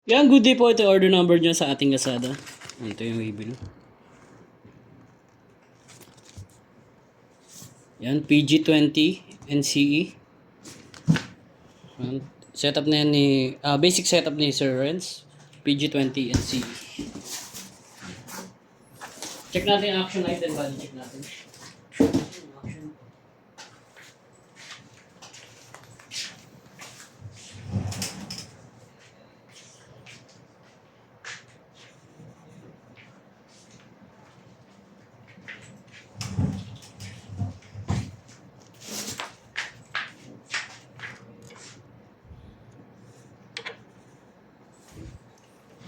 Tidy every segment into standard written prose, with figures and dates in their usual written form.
Yan, good day po. Ito yung order number dyan sa ating Lazada. Ito yung Waybill. Yan, PG20 NCE. Yan, setup na yan ni, basic setup ni Sir Renz. PG20 NCE. Check natin yung action light and body check natin. Action.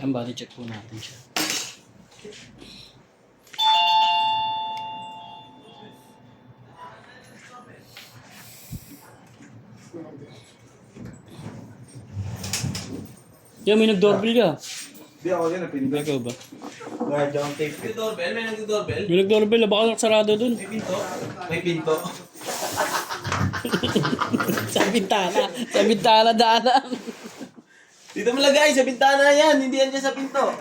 Ang body check po natin siya. Yan, may nag-doorbell ka. Hindi ako din, napindot. Ikaw ba? Guard down tape. May doorbell? May nag-doorbell? May nag-doorbell, baka nakasarado dun. May pinto? May pinto? Sa bintana. Sa bintana daanan. Dito mo lagay, sa bintana yan. Hindi yan dyan sa pinto.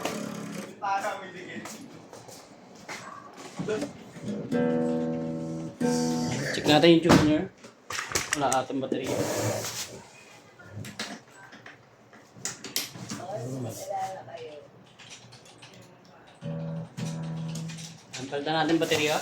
Check natin yung tuner. Wala atong baterya. Palitan natin baterya.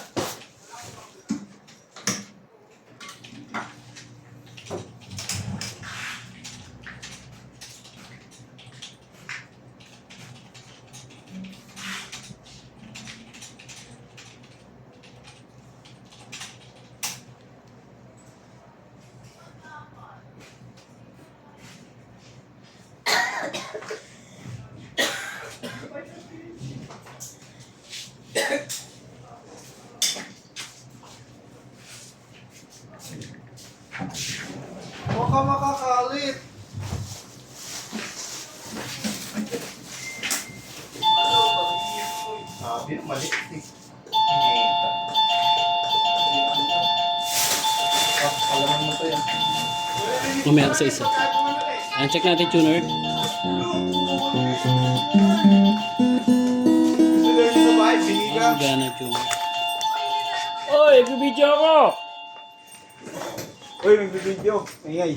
Huwag ka makakalit. Sabi, maliit eh. Alaman mo to yan. Mamaya sa isa. Ayan, check natin tuner. Gusto lang sa bahay, bingi ka. Gana tuner. Oy, nagbibidyo ako! Uy, nagbibideo. Ingay.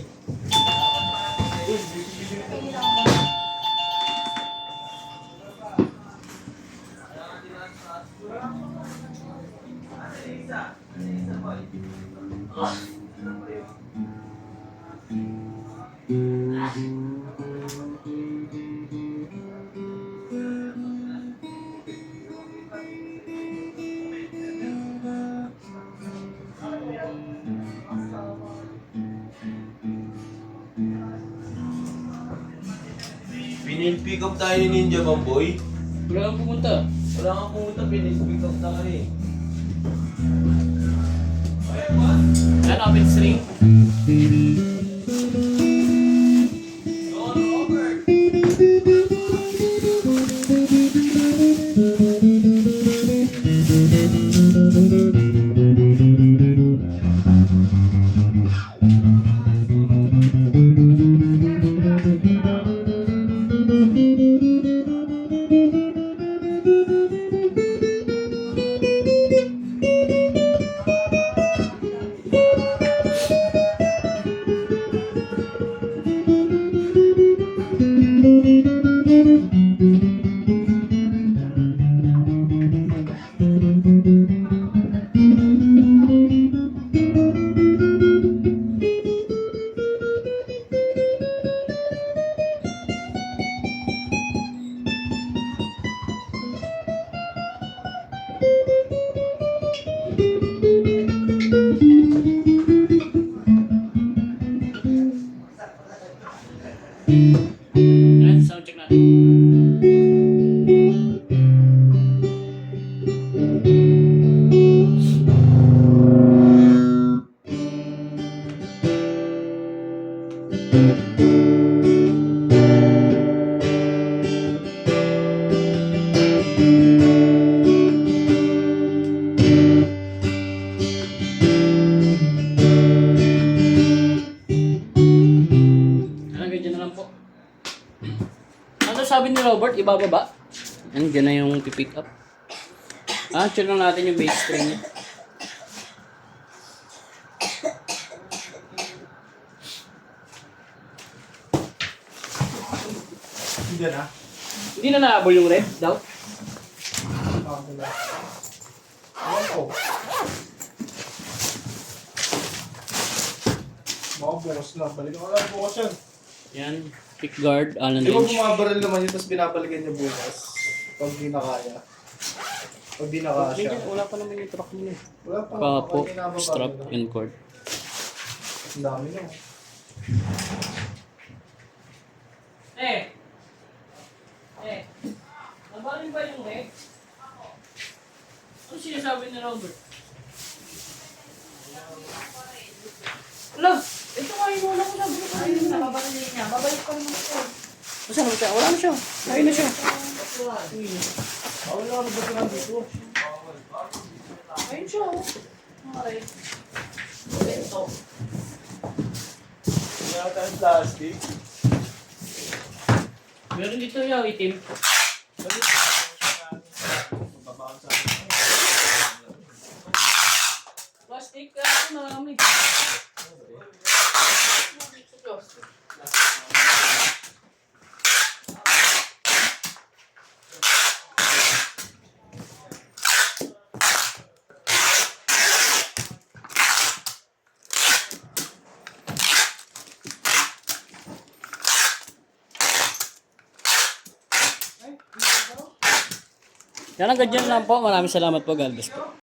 Pinil-pick up tayo ni Ninja Bamboy. Wala kang pumunta. Wala kang pumunta, pinil-pick up tayo eh. Ayan, open string. Ayan, sound check natin. sabi ni Robert, ibababa. Yan, dyan na yung pipick up. Check lang natin yung base string niya. Hindi na. Hindi na naabol yung red daw. Ako. Baka bukas na. Balik ako lang bukas yan. Yan, pick guard, Allen Di ba wrench. bumabaril naman yun, tapos binabalikan niya bukas. Pag di na kaya. Pag di na kaya siya. Wala pa naman yung truck mo na. Wala pa. Kapo, Pag binababa strap, nila. and cord. Ang dami na. Nabalin ba yung red? Ano sinasabi ni Robert? Hello! Ito nga yung wala ko sabi ko. Ayun na, babalik niya. Babalik pa naman ito. Saan na siya? Wala na siya. Ayun na siya. Bawal na ba sila dito? Ayun siya, oh. Okay. Ito. Wala tayong plastic. Meron dito yung itim. Plastic, ito marami. Yan ang ganyan lang po. Maraming salamat po. God bless po.